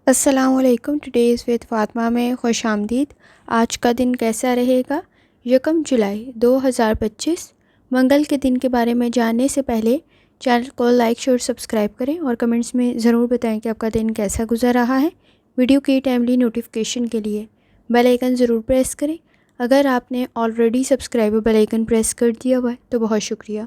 السلام علیکم. Today's with Fatima میں خوش آمدید. آج کا دن کیسا رہے گا؟ 1 جولائی 2025 منگل کے دن کے بارے میں جاننے سے پہلے چینل کو لائک شیئر سبسکرائب کریں اور کمنٹس میں ضرور بتائیں کہ آپ کا دن کیسا گزر رہا ہے. ویڈیو کی ٹائملی نوٹیفیکیشن کے لیے بیل آئیکن ضرور پریس کریں. اگر آپ نے already subscribe bell icon press کر دیا ہوا ہے تو بہت شکریہ.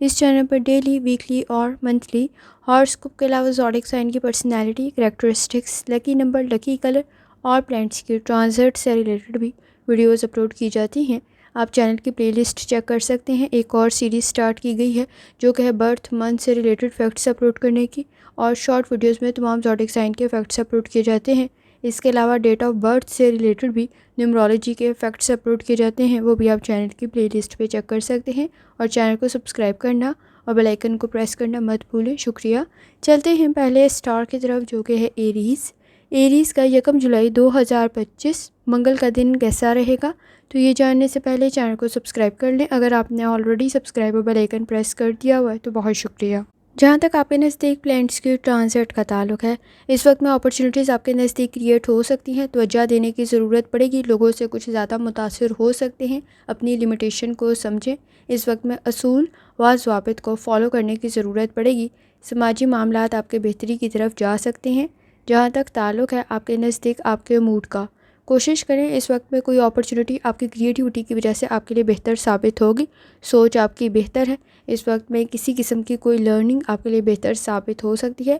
اس چینل پر ڈیلی، ویکلی اور منتھلی ہاراسکوپ کے علاوہ زوڈیک سائن کی personality, characteristics, lucky number, lucky colour اور پلانٹس کی ٹرانزٹ سے ریلیٹڈ بھی ویڈیوز اپلوڈ کی جاتی ہیں. آپ چینل کی پلے لسٹ چیک کر سکتے ہیں. ایک اور سیریز سٹارٹ کی گئی ہے جو کہ ہے برتھ منتھ سے ریلیٹڈ فیکٹس اپلوڈ کرنے کی، اور شارٹ ویڈیوز میں تمام زوڈیک سائن کے فیکٹس اپلوڈ کیے جاتے ہیں. اس کے علاوہ ڈیٹ آف برتھ سے ریلیٹڈ بھی نیومرولوجی کے فیکٹس اپلوڈ کیے جاتے ہیں، وہ بھی آپ چینل کی پلے لسٹ پہ چیک کر سکتے ہیں. اور چینل کو سبسکرائب کرنا اور بیل آئیکن کو پریس کرنا مت بھولیں. شکریہ. چلتے ہیں پہلے اسٹار کی طرف جو کہ ہے ایریز. ایریز کا 1 جولائی 2025 منگل کا دن کیسا رہے گا؟ تو یہ جاننے سے پہلے چینل کو سبسکرائب کر لیں. اگر آپ نے آلریڈی سبسکرائب اور بیل آئیکن پریس کر دیا ہوا ہے تو بہت شکریہ. جہاں تک آپ کے نزدیک پلانٹس کی ٹرانزٹ کا تعلق ہے، اس وقت میں اپرچونیٹیز آپ کے نزدیک کریٹ ہو سکتی ہیں. توجہ دینے کی ضرورت پڑے گی. لوگوں سے کچھ زیادہ متاثر ہو سکتے ہیں. اپنی لمیٹیشن کو سمجھیں. اس وقت میں اصول و ضوابط کو فالو کرنے کی ضرورت پڑے گی. سماجی معاملات آپ کے بہتری کی طرف جا سکتے ہیں. جہاں تک تعلق ہے آپ کے نزدیک آپ کے موڈ کا، کوشش کریں اس وقت میں کوئی اپرچونیٹی آپ کی کریٹیوٹی کی وجہ سے آپ کے لیے بہتر ثابت ہوگی. سوچ آپ کی بہتر ہے. اس وقت میں کسی قسم کی کوئی لرننگ آپ کے لیے بہتر ثابت ہو سکتی ہے.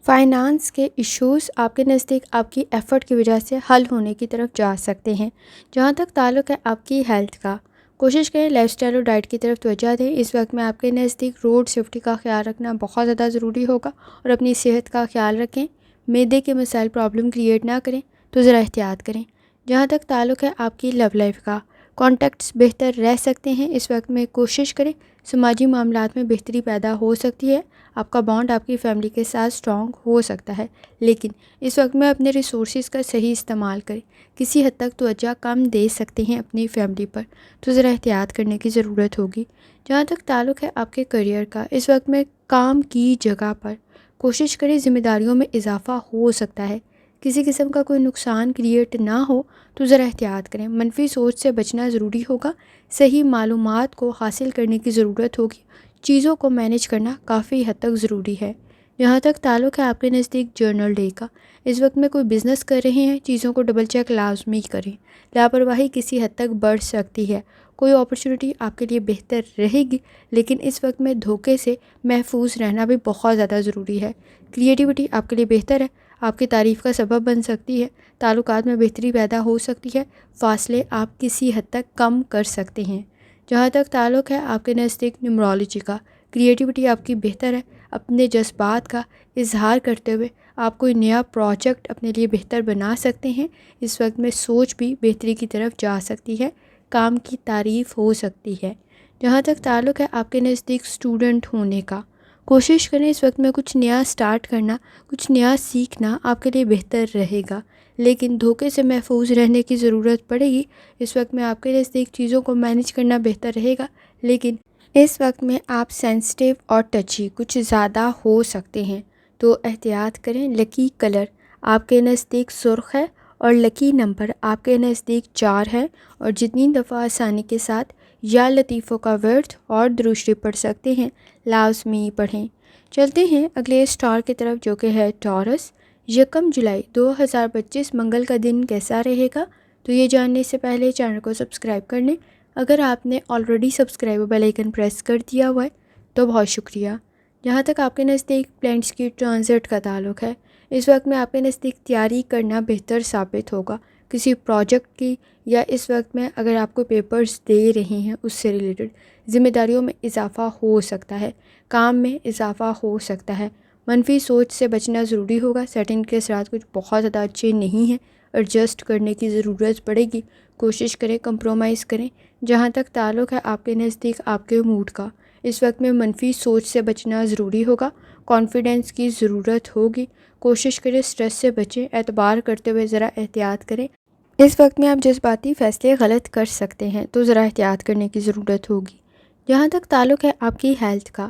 فائنانس کے ایشوز آپ کے نزدیک آپ کی ایفرٹ کی وجہ سے حل ہونے کی طرف جا سکتے ہیں. جہاں تک تعلق ہے آپ کی ہیلتھ کا، کوشش کریں لائف سٹائل اور ڈائٹ کی طرف توجہ دیں. اس وقت میں آپ کے نزدیک روڈ سیفٹی کا خیال رکھنا بہت زیادہ ضروری ہوگا، اور اپنی صحت کا خیال رکھیں. معدے کے مسائل پرابلم کریٹ نہ کریں تو ذرا احتیاط کریں. جہاں تک تعلق ہے آپ کی لو لائف کا، کانٹیکٹس بہتر رہ سکتے ہیں. اس وقت میں کوشش کریں سماجی معاملات میں بہتری پیدا ہو سکتی ہے. آپ کا بانڈ آپ کی فیملی کے ساتھ سٹرونگ ہو سکتا ہے، لیکن اس وقت میں اپنے ریسورسز کا صحیح استعمال کریں. کسی حد تک توجہ کم دے سکتے ہیں اپنی فیملی پر، تو ذرا احتیاط کرنے کی ضرورت ہوگی. جہاں تک تعلق ہے آپ کے کریئر کا، اس وقت میں کام کی جگہ پر کوشش کریں ذمہ داریوں میں اضافہ ہو سکتا ہے. کسی قسم کا کوئی نقصان کریٹ نہ ہو تو ذرا احتیاط کریں. منفی سوچ سے بچنا ضروری ہوگا. صحیح معلومات کو حاصل کرنے کی ضرورت ہوگی. چیزوں کو مینیج کرنا کافی حد تک ضروری ہے. جہاں تک تعلق ہے آپ کے نزدیک جرنل ڈے کا، اس وقت میں کوئی بزنس کر رہے ہیں، چیزوں کو ڈبل چیک لازمی کریں. لاپرواہی کسی حد تک بڑھ سکتی ہے. کوئی اپرچونیٹی آپ کے لیے بہتر رہے گی، لیکن اس وقت میں دھوکے سے محفوظ رہنا بھی بہت زیادہ ضروری ہے. کریٹیوٹی آپ کے لیے بہتر ہے، آپ کی تعریف کا سبب بن سکتی ہے. تعلقات میں بہتری پیدا ہو سکتی ہے. فاصلے آپ کسی حد تک کم کر سکتے ہیں. جہاں تک تعلق ہے آپ کے نزدیک نیومرولوجی کا، کریٹیوٹی آپ کی بہتر ہے. اپنے جذبات کا اظہار کرتے ہوئے آپ کوئی نیا پروجیکٹ اپنے لیے بہتر بنا سکتے ہیں. اس وقت میں سوچ بھی بہتری کی طرف جا سکتی ہے. کام کی تعریف ہو سکتی ہے. جہاں تک تعلق ہے آپ کے نزدیک اسٹوڈنٹ ہونے کا، کوشش کریں اس وقت میں کچھ نیا سٹارٹ کرنا، کچھ نیا سیکھنا آپ کے لیے بہتر رہے گا، لیکن دھوکے سے محفوظ رہنے کی ضرورت پڑے گی. اس وقت میں آپ کے نزدیک چیزوں کو مینیج کرنا بہتر رہے گا، لیکن اس وقت میں آپ سینسٹیو اور ٹچی کچھ زیادہ ہو سکتے ہیں، تو احتیاط کریں. لکی کلر آپ کے نزدیک سرخ ہے، اور لکی نمبر آپ کے نزدیک 4 ہے. اور جتنی دفعہ آسانی کے ساتھ یا لطیفوں کا ورد اور درود شریف پڑھ سکتے ہیں لازمی پڑھیں. چلتے ہیں اگلے اسٹار کی طرف جو کہ ہے ٹورس. 1 جولائی 2025 منگل کا دن کیسا رہے گا؟ تو یہ جاننے سے پہلے چینل کو سبسکرائب کر لیں. اگر آپ نے already subscribe bell icon press کر دیا ہوا ہے تو بہت شکریہ. جہاں تک آپ کے نزدیک پلانٹس کی ٹرانزٹ کا تعلق ہے، اس وقت میں آپ کے نزدیک تیاری کرنا بہتر ثابت ہوگا کسی پروجیکٹ کی، یا اس وقت میں اگر آپ کو پیپرز دے رہے ہیں اس سے ریلیٹڈ ذمہ داریوں میں اضافہ ہو سکتا ہے، کام میں اضافہ ہو سکتا ہے. منفی سوچ سے بچنا ضروری ہوگا. سیٹنگ کے اثرات کچھ بہت زیادہ اچھے نہیں ہیں، ایڈجسٹ کرنے کی ضرورت پڑے گی. کوشش کریں کمپرومائز کریں. جہاں تک تعلق ہے آپ کے نزدیک آپ کے موڈ کا، اس وقت میں منفی سوچ سے بچنا ضروری ہوگا. کانفیڈنس کی ضرورت ہوگی. کوشش کریں اسٹریس سے بچیں. اعتبار کرتے ہوئے ذرا احتیاط کریں. اس وقت میں آپ جذباتی فیصلے غلط کر سکتے ہیں، تو ذرا احتیاط کرنے کی ضرورت ہوگی. جہاں تک تعلق ہے آپ کی ہیلتھ کا،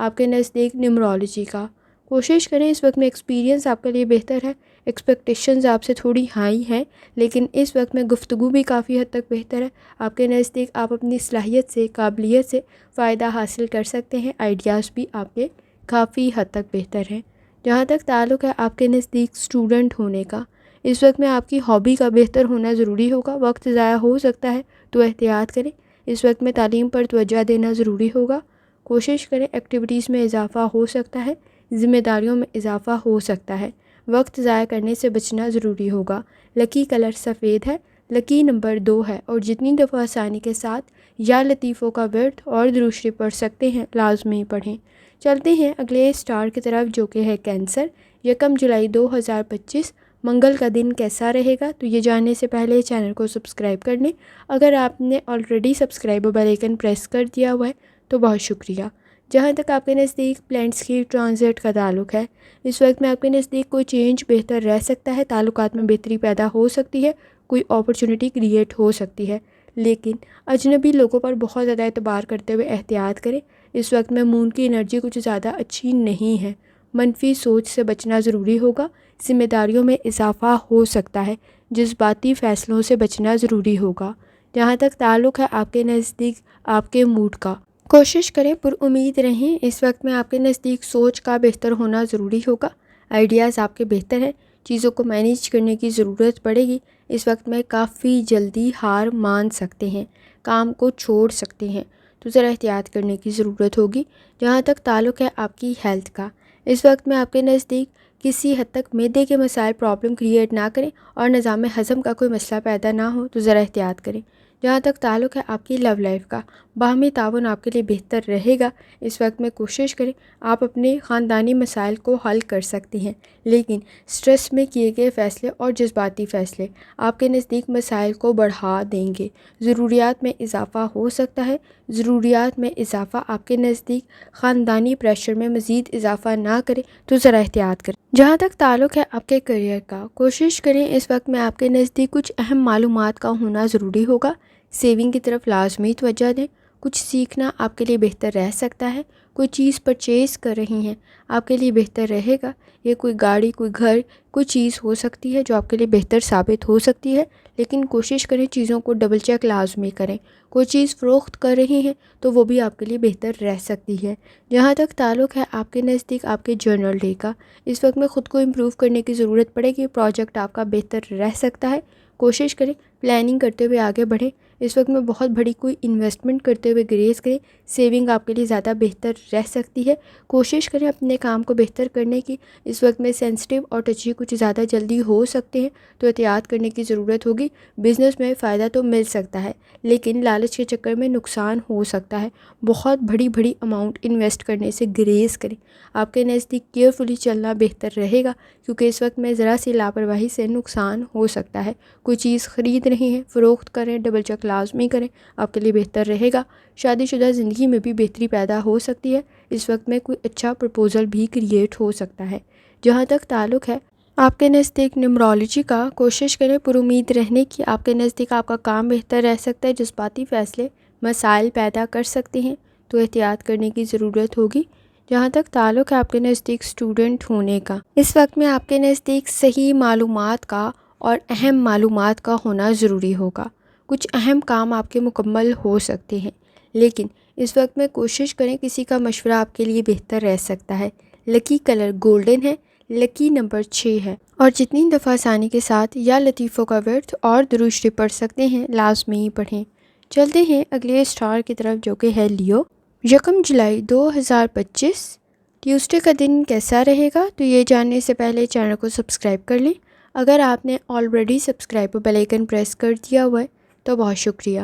آپ کے نزدیک نیومرولوجی کا۔ کوشش کریں اس وقت میں ایکسپیرینس آپ کے لیے بہتر ہے، ایکسپیکٹیشنز آپ سے تھوڑی ہائی ہیں، لیکن اس وقت میں گفتگو بھی کافی حد تک بہتر ہے۔ آپ کے نزدیک آپ اپنی صلاحیت سے، قابلیت سے فائدہ حاصل کر سکتے ہیں، آئیڈیاز بھی آپ کے کافی حد تک بہتر ہیں۔ جہاں تک تعلق ہے آپ کے نزدیک اسٹوڈنٹ ہونے کا، اس وقت میں آپ کی ہابی کا بہتر ہونا ضروری ہوگا، وقت ضائع ہو سکتا ہے تو احتیاط کریں۔ اس وقت میں تعلیم پر توجہ دینا ضروری ہوگا، کوشش کریں، ایکٹیویٹیز میں اضافہ ہو سکتا ہے، ذمہ داریوں میں اضافہ ہو سکتا ہے، وقت ضائع کرنے سے بچنا ضروری ہوگا۔ لکی کلر سفید ہے، لکی نمبر 2 ہے، اور جتنی دفعہ آسانی کے ساتھ یا لطیفوں کا ورد اور درود شریف پڑھ سکتے ہیں لازمی پڑھیں۔ چلتے ہیں اگلے سٹار کی طرف جو کہ ہے کینسر۔ 1 جولائی 2025 منگل کا دن کیسا رہے گا؟ تو یہ جاننے سے پہلے چینل کو سبسکرائب کر لیں۔ اگر آپ نے already subscribe bell icon press کر دیا ہوا ہے تو بہت شکریہ۔ جہاں تک آپ کے نزدیک پلانٹس کی ٹرانزٹ کا تعلق ہے، اس وقت میں آپ کے نزدیک کوئی چینج بہتر رہ سکتا ہے، تعلقات میں بہتری پیدا ہو سکتی ہے، کوئی اپرچونٹی کریٹ ہو سکتی ہے، لیکن اجنبی لوگوں پر بہت زیادہ اعتبار کرتے ہوئے احتیاط کریں۔ اس وقت میں مون کی انرجی کچھ زیادہ اچھی نہیں ہے، منفی سوچ سے بچنا ضروری ہوگا، ذمہ داریوں میں اضافہ ہو سکتا ہے، جذباتی فیصلوں سے بچنا ضروری ہوگا۔ جہاں تک تعلق ہے آپ کے نزدیک آپ کے موڈ کا، کوشش کریں پر امید رہیں، اس وقت میں آپ کے نزدیک سوچ کا بہتر ہونا ضروری ہوگا، آئیڈیاز آپ کے بہتر ہیں، چیزوں کو مینیج کرنے کی ضرورت پڑے گی، اس وقت میں کافی جلدی ہار مان سکتے ہیں، کام کو چھوڑ سکتے ہیں، تو ذرا احتیاط کرنے کی ضرورت ہوگی۔ جہاں تک تعلق ہے آپ کی ہیلتھ کا، اس وقت میں آپ کے نزدیک کسی حد تک معدے کے مسائل پرابلم کریٹ نہ کریں اور نظام ہضم کا کوئی مسئلہ پیدا نہ ہو تو ذرا احتیاط کریں۔ جہاں تک تعلق ہے آپ کی لو لائف کا، باہمی تعاون آپ کے لیے بہتر رہے گا، اس وقت میں کوشش کریں آپ اپنے خاندانی مسائل کو حل کر سکتے ہیں، لیکن سٹریس میں کیے گئے فیصلے اور جذباتی فیصلے آپ کے نزدیک مسائل کو بڑھا دیں گے، ضروریات میں اضافہ ہو سکتا ہے، ضروریات میں اضافہ آپ کے نزدیک خاندانی پریشر میں مزید اضافہ نہ کریں تو ذرا احتیاط کریں۔ جہاں تک تعلق ہے آپ کے کیریئر کا، کوشش کریں اس وقت میں آپ کے نزدیک کچھ اہم معلومات کا ہونا ضروری ہوگا، سیونگ کی طرف لازمی توجہ دیں، کچھ سیکھنا آپ کے لیے بہتر رہ سکتا ہے، کوئی چیز پرچیز کر رہی ہیں آپ کے لیے بہتر رہے گا، یہ کوئی گاڑی، کوئی گھر، کوئی چیز ہو سکتی ہے جو آپ کے لیے بہتر ثابت ہو سکتی ہے، لیکن کوشش کریں چیزوں کو ڈبل چیک لازمی کریں، کوئی چیز فروخت کر رہی ہیں تو وہ بھی آپ کے لیے بہتر رہ سکتی ہے۔ جہاں تک تعلق ہے آپ کے نزدیک آپ کے جرنل ڈے کا، اس وقت میں خود کو امپروو کرنے کی ضرورت پڑے گی، پروجیکٹ آپ کا بہتر رہ سکتا ہے، کوشش کریں پلاننگ کرتے ہوئے آگے بڑھیں، اس وقت میں بہت بڑی کوئی انویسٹمنٹ کرتے ہوئے گریز کریں، سیونگ آپ کے لیے زیادہ بہتر رہ سکتی ہے، کوشش کریں اپنے کام کو بہتر کرنے کی، اس وقت میں سینسٹیو اور ٹچی کچھ زیادہ جلدی ہو سکتے ہیں تو احتیاط کرنے کی ضرورت ہوگی۔ بزنس میں فائدہ تو مل سکتا ہے لیکن لالچ کے چکر میں نقصان ہو سکتا ہے، بہت بڑی اماؤنٹ انویسٹ کرنے سے گریز کریں، آپ کے نزدیک کیئرفلی چلنا بہتر رہے گا کیونکہ اس وقت میں ذرا سی لاپرواہی سے نقصان ہو سکتا ہے، کوئی چیز خرید رہی ہیں فروخت کریں، ڈبل چیک لازمی کریں، آپ کے لیے بہتر رہے گا، شادی شدہ زندگی میں بھی بہتری پیدا ہو سکتی ہے، اس وقت میں کوئی اچھا پرپوزل بھی کریٹ ہو سکتا ہے۔ جہاں تک تعلق ہے آپ کے نزدیک نیومرولوجی کا، کوشش کریں پر امید رہنے کی، آپ کے نزدیک آپ کا کام بہتر رہ سکتا ہے، جذباتی فیصلے مسائل پیدا کر سکتے ہیں تو احتیاط کرنے کی ضرورت ہوگی۔ جہاں تک تعلق ہے آپ کے نزدیک اسٹوڈنٹ ہونے کا، اس وقت میں آپ کے نزدیک صحیح معلومات کا اور اہم معلومات کا ہونا ضروری ہوگا، کچھ اہم کام آپ کے مکمل ہو سکتے ہیں، لیکن اس وقت میں کوشش کریں کسی کا مشورہ آپ کے لیے بہتر رہ سکتا ہے۔ لکی کلر گولڈن ہے، لکی نمبر 6 ہے، اور جتنی دفعہ آسانی کے ساتھ یا لطیفوں کا ورد اور درود شریف پڑھ سکتے ہیں لازمی پڑھیں۔ چلتے ہیں اگلے سٹار کی طرف جو کہ ہے لیو۔ 1 جولائی 2025 ٹیوزڈے کا دن کیسا رہے گا؟ تو یہ جاننے سے پہلے چینل کو سبسکرائب کر لیں، اگر آپ نے already subscribe bell icon press کر دیا ہوا ہے تو بہت شکریہ۔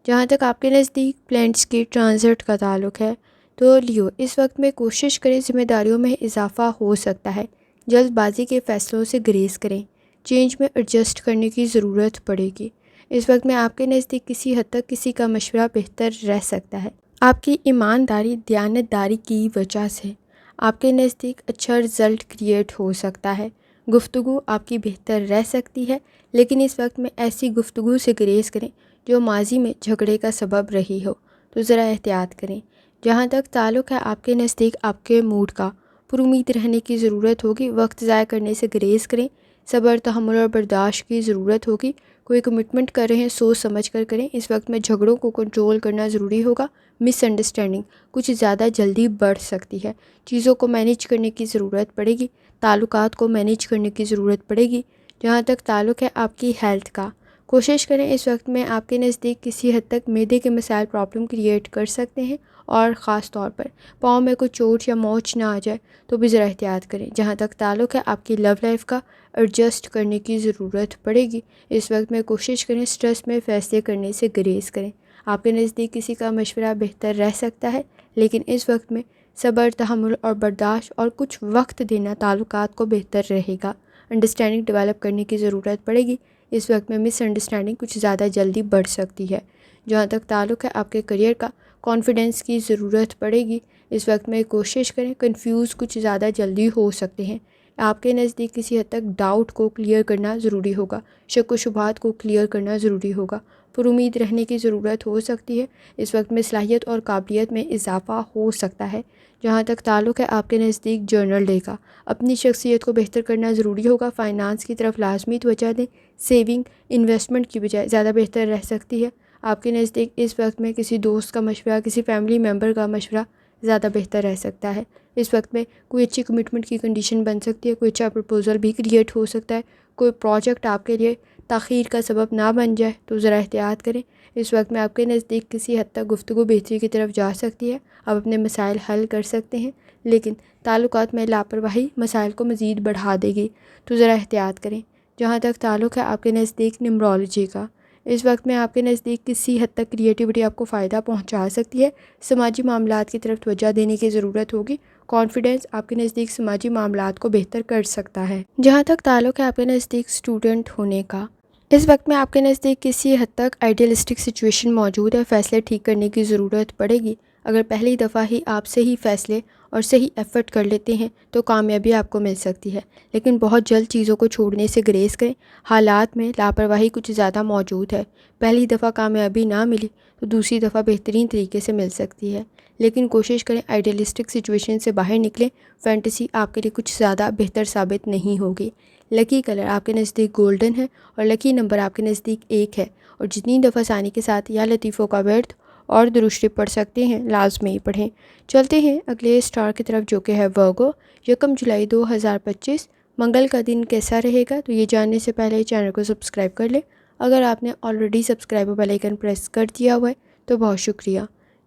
جہاں تک آپ کے نزدیک پلانٹس کی ٹرانزٹ کا تعلق ہے تو لیو، اس وقت میں کوشش کریں ذمہ داریوں میں اضافہ ہو سکتا ہے، جلد بازی کے فیصلوں سے گریز کریں، چینج میں ایڈجسٹ کرنے کی ضرورت پڑے گی، اس وقت میں آپ کے نزدیک کسی حد تک کسی کا مشورہ بہتر رہ سکتا ہے، آپ کی ایمانداری دیانتداری کی وجہ سے آپ کے نزدیک اچھا رزلٹ کریٹ ہو سکتا ہے، گفتگو آپ کی بہتر رہ سکتی ہے، لیکن اس وقت میں ایسی گفتگو سے گریز کریں جو ماضی میں جھگڑے کا سبب رہی ہو تو ذرا احتیاط کریں۔ جہاں تک تعلق ہے آپ کے نزدیک آپ کے موڈ کا، پر امید رہنے کی ضرورت ہوگی، وقت ضائع کرنے سے گریز کریں، صبر، تحمل اور برداشت کی ضرورت ہوگی، کوئی کمٹمنٹ کر رہے ہیں سوچ سمجھ کر کریں، اس وقت میں جھگڑوں کو کنٹرول کرنا ضروری ہوگا، مس انڈرسٹینڈنگ کچھ زیادہ جلدی بڑھ سکتی ہے، چیزوں کو مینیج کرنے کی ضرورت پڑے گی، تعلقات کو مینیج کرنے کی ضرورت پڑے گی۔ جہاں تک تعلق ہے آپ کی ہیلتھ کا، کوشش کریں اس وقت میں آپ کے نزدیک کسی حد تک معدے کے مسائل پرابلم کریٹ کر سکتے ہیں، اور خاص طور پر پاؤں میں کوئی چوٹ یا موچ نہ آ جائے تو بھی ذرا احتیاط کریں۔ جہاں تک تعلق ہے آپ کی لو لائف کا، ایڈجسٹ کرنے کی ضرورت پڑے گی، اس وقت میں کوشش کریں سٹریس میں فیصلے کرنے سے گریز کریں۔ آپ کے نزدیک کسی کا مشورہ بہتر رہ سکتا ہے، لیکن اس وقت میں صبر، تحمل اور برداشت اور کچھ وقت دینا تعلقات کو بہتر رہے گا۔ انڈرسٹینڈنگ ڈیولپ کرنے کی ضرورت پڑے گی، اس وقت میں مس انڈرسٹینڈنگ کچھ زیادہ جلدی بڑھ سکتی ہے۔ جہاں تک تعلق ہے آپ کے کریئر کا، کانفیڈنس کی ضرورت پڑے گی، اس وقت میں کوشش کریں، کنفیوز کچھ زیادہ جلدی ہو سکتے ہیں۔ آپ کے نزدیک کسی حد تک ڈاؤٹ کو کلیئر کرنا ضروری ہوگا، شک و شبہات کو کلیئر کرنا ضروری ہوگا، پر امید رہنے کی ضرورت ہو سکتی ہے، اس وقت میں صلاحیت اور قابلیت میں اضافہ ہو سکتا ہے۔ جہاں تک تعلق ہے آپ کے نزدیک جرنل ڈے کا، اپنی شخصیت کو بہتر کرنا ضروری ہوگا، فائنانس کی طرف لازمی توجہ دیں، سیونگ انویسٹمنٹ کی بجائے زیادہ بہتر رہ سکتی ہے۔ آپ کے نزدیک اس وقت میں کسی دوست کا مشورہ، کسی فیملی ممبر کا مشورہ زیادہ بہتر رہ سکتا ہے۔ اس وقت میں کوئی اچھی کمٹمنٹ کی کنڈیشن بن سکتی ہے، کوئی اچھا پرپوزل بھی کریٹ ہو سکتا ہے، کوئی پروجیکٹ آپ کے لیے تاخیر کا سبب نہ بن جائے تو ذرا احتیاط کریں۔ اس وقت میں آپ کے نزدیک کسی حد تک گفتگو بہتری کی طرف جا سکتی ہے، آپ اپنے مسائل حل کر سکتے ہیں، لیکن تعلقات میں لاپرواہی مسائل کو مزید بڑھا دے گی، تو ذرا احتیاط کریں۔ جہاں تک تعلق ہے آپ کے نزدیک نیمرولوجی کا، اس وقت میں آپ کے نزدیک کسی حد تک کریٹیوٹی آپ کو فائدہ پہنچا سکتی ہے، سماجی معاملات کی طرف توجہ دینے کی ضرورت ہوگی، کانفیڈنس آپ کے نزدیک سماجی معاملات کو بہتر کر سکتا ہے۔ جہاں تک تعلق ہے آپ کے نزدیک اسٹوڈنٹ ہونے کا، اس وقت میں آپ کے نزدیک کسی حد تک آئیڈیلسٹک سچویشن موجود ہے، فیصلے ٹھیک کرنے کی ضرورت پڑے گی۔ اگر پہلی دفعہ ہی آپ صحیح فیصلے اور صحیح ایفرٹ کر لیتے ہیں تو کامیابی آپ کو مل سکتی ہے، لیکن بہت جلد چیزوں کو چھوڑنے سے گریز کریں، حالات میں لاپرواہی کچھ زیادہ موجود ہے، پہلی دفعہ کامیابی نہ ملی تو دوسری دفعہ بہترین طریقے سے مل سکتی ہے، لیکن کوشش کریں آئیڈیلسٹک سچویشن سے باہر نکلیں، فینٹیسی آپ کے لیے کچھ زیادہ بہتر ثابت نہیں ہوگی۔ لکی کلر آپ کے نزدیک گولڈن ہے، اور لکی نمبر آپ کے نزدیک 1 ہے، اور جتنی دفعہ ثانی کے ساتھ یا لطیفوں کا ورد اور درود شریف پڑھ سکتے ہیں لازمی پڑھیں۔ چلتے ہیں اگلے اسٹار کی طرف جو کہ ہے ورگو۔ 1 جولائی 2025 منگل کا دن کیسا رہے گا، تو یہ جاننے سے پہلے چینل کو سبسکرائب کر لیں۔ اگر آپ نے already subscribe bell icon press کر دیا ہوا ہے تو بہت شکریہ۔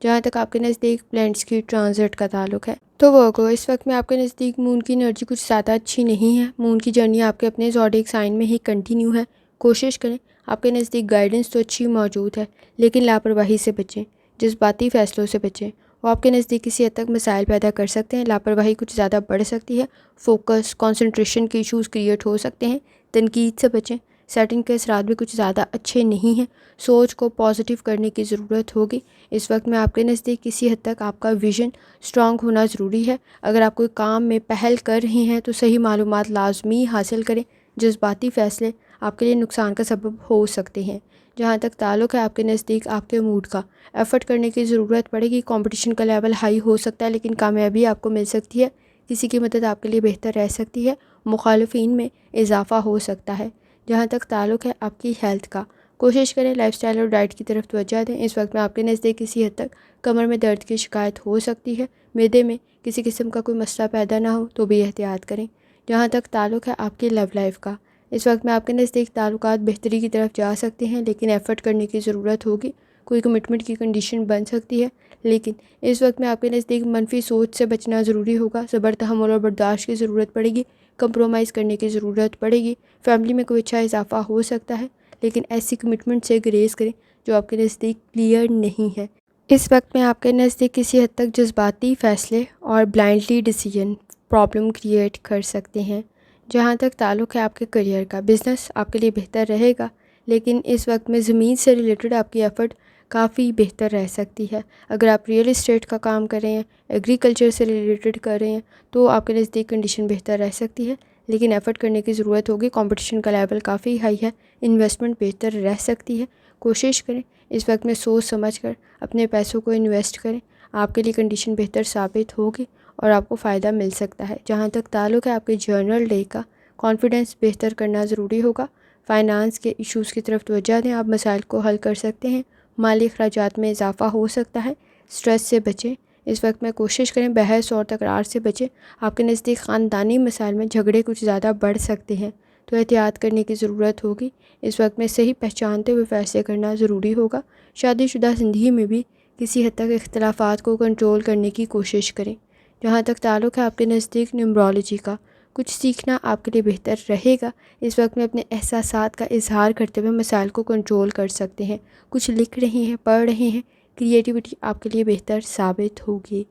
جہاں تک آپ کے نزدیک پلینٹس کی ٹرانزٹ کا تعلق ہے، تو ورگو اس وقت میں آپ کے نزدیک مون کی انرجی کچھ زیادہ اچھی نہیں ہے، مون کی جرنی آپ کے اپنے زوڈیک سائن میں ہی کنٹینیو ہے۔ کوشش کریں، آپ کے نزدیک گائیڈنس تو اچھی موجود ہے، لیکن لاپرواہی سے بچیں، جذباتی فیصلوں سے بچیں، وہ آپ کے نزدیک کسی حد تک مسائل پیدا کر سکتے ہیں، لاپرواہی کچھ زیادہ بڑھ سکتی ہے، فوکس، کنسنٹریشن کے ایشوز کریٹ ہو سکتے ہیں، تنقید سے بچیں، سیٹنگ کے اثرات بھی کچھ زیادہ اچھے نہیں ہیں، سوچ کو پازیٹیو کرنے کی ضرورت ہوگی۔ اس وقت میں آپ کے نزدیک کسی حد تک آپ کا ویژن اسٹرانگ ہونا ضروری ہے، اگر آپ کوئی کام میں پہل کر رہے ہیں تو صحیح معلومات لازمی حاصل کریں، جذباتی فیصلے آپ کے لیے نقصان کا سبب ہو سکتے ہیں۔ جہاں تک تعلق ہے آپ کے نزدیک آپ کے موڈ کا، ایفرٹ کرنے کی ضرورت پڑے گی، کمپٹیشن کا لیول ہائی ہو سکتا ہے، لیکن کامیابی آپ کو مل سکتی ہے، کسی کی مدد آپ کے لیے بہتر رہ سکتی ہے، مخالفین میں اضافہ ہو سکتا ہے۔ جہاں تک تعلق ہے آپ کی ہیلتھ کا، کوشش کریں لائف سٹائل اور ڈائٹ کی طرف توجہ دیں، اس وقت میں آپ کے نزدیک کسی حد تک کمر میں درد کی شکایت ہو سکتی ہے، معدے میں کسی قسم کا کوئی مسئلہ پیدا نہ ہو تو بھی احتیاط کریں۔ جہاں تک تعلق ہے آپ کی لو لائف کا، اس وقت میں آپ کے نزدیک تعلقات بہتری کی طرف جا سکتے ہیں، لیکن ایفرٹ کرنے کی ضرورت ہوگی، کوئی کمٹمنٹ کی کنڈیشن بن سکتی ہے، لیکن اس وقت میں آپ کے نزدیک منفی سوچ سے بچنا ضروری ہوگا، صبر، تحمل اور برداشت کی ضرورت پڑے گی، کمپرومائز کرنے کی ضرورت پڑے گی، فیملی میں کوئی اچھا اضافہ ہو سکتا ہے، لیکن ایسی کمٹمنٹ سے گریز کریں جو آپ کے نزدیک کلیئر نہیں ہے۔ اس وقت میں آپ کے نزدیک کسی حد تک جذباتی فیصلے اور بلائنڈلی ڈیسیژن پرابلم کریٹ کر سکتے ہیں۔ جہاں تک تعلق ہے آپ کے کریئر کا، بزنس آپ کے لیے بہتر رہے گا، لیکن اس وقت میں زمین سے ریلیٹڈ آپ کی ایفرٹ کافی بہتر رہ سکتی ہے۔ اگر آپ ریئل اسٹیٹ کا کام کر رہے ہیں، ایگریکلچر سے ریلیٹڈ کر رہے ہیں تو آپ کے نزدیک کنڈیشن بہتر رہ سکتی ہے، لیکن ایفرٹ کرنے کی ضرورت ہوگی، کمپٹیشن کا لیول کافی ہائی ہے، انویسٹمنٹ بہتر رہ سکتی ہے۔ کوشش کریں اس وقت میں سوچ سمجھ کر اپنے پیسوں کو انویسٹ کریں، آپ کے لیے کنڈیشن بہتر ثابت ہوگی اور آپ کو فائدہ مل سکتا ہے۔ جہاں تک تعلق ہے آپ کے جرنل ڈے کا، کانفیڈنس بہتر کرنا ضروری ہوگا۔ فائنانس کے ایشوز کی طرف توجہ دیں، آپ مسائل کو حل کر سکتے ہیں۔ مالی اخراجات میں اضافہ ہو سکتا ہے، سٹریس سے بچیں۔ اس وقت میں کوشش کریں بحث اور تکرار سے بچیں۔ آپ کے نزدیک خاندانی مسائل میں جھگڑے کچھ زیادہ بڑھ سکتے ہیں، تو احتیاط کرنے کی ضرورت ہوگی۔ اس وقت میں صحیح پہچانتے ہوئے فیصلے کرنا ضروری ہوگا۔ شادی شدہ زندگی میں بھی کسی حد تک اختلافات کو کنٹرول کرنے کی کوشش کریں۔ جہاں تک تعلق ہے آپ کے نزدیک نیومرولوجی کا، کچھ سیکھنا آپ کے لیے بہتر رہے گا۔ اس وقت میں اپنے احساسات کا اظہار کرتے ہوئے مسائل کو کنٹرول کر سکتے ہیں۔ کچھ لکھ رہے ہیں، پڑھ رہے ہیں، کریٹیوٹی آپ کے لیے بہتر ثابت ہوگی۔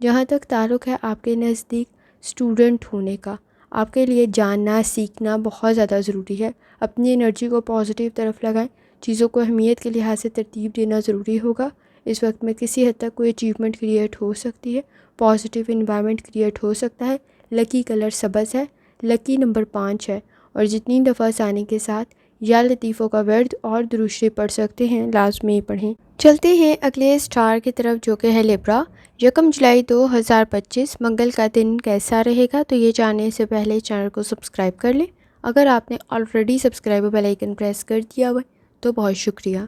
جہاں تک تعلق ہے آپ کے نزدیک اسٹوڈنٹ ہونے کا، آپ کے لیے جاننا سیکھنا بہت زیادہ ضروری ہے۔ اپنی انرجی کو پازیٹیو طرف لگائیں، چیزوں کو اہمیت کے لحاظ سے ترتیب دینا ضروری ہوگا۔ اس وقت میں کسی حد تک کوئی اچیومنٹ کریٹ ہو سکتی ہے، پازیٹیو انوائرمنٹ کریٹ ہو سکتا ہے۔ لکی کلر سبز ہے، لکی نمبر 5 ہے، اور جتنی دفعہ آسانی کے ساتھ یا لطیفوں کا ورد اور درود شریف پڑھ سکتے ہیں لازمی پڑھیں۔ چلتے ہیں اگلے اسٹار کی طرف جو کہ ہے لیبرا۔ 1 جولائی 2025 منگل کا دن کیسا رہے گا؟ تو یہ جاننے سے پہلے چینل کو سبسکرائب کر لیں۔ اگر آپ نے already subscribe bell icon press کر دیا ہوا تو بہت شکریہ۔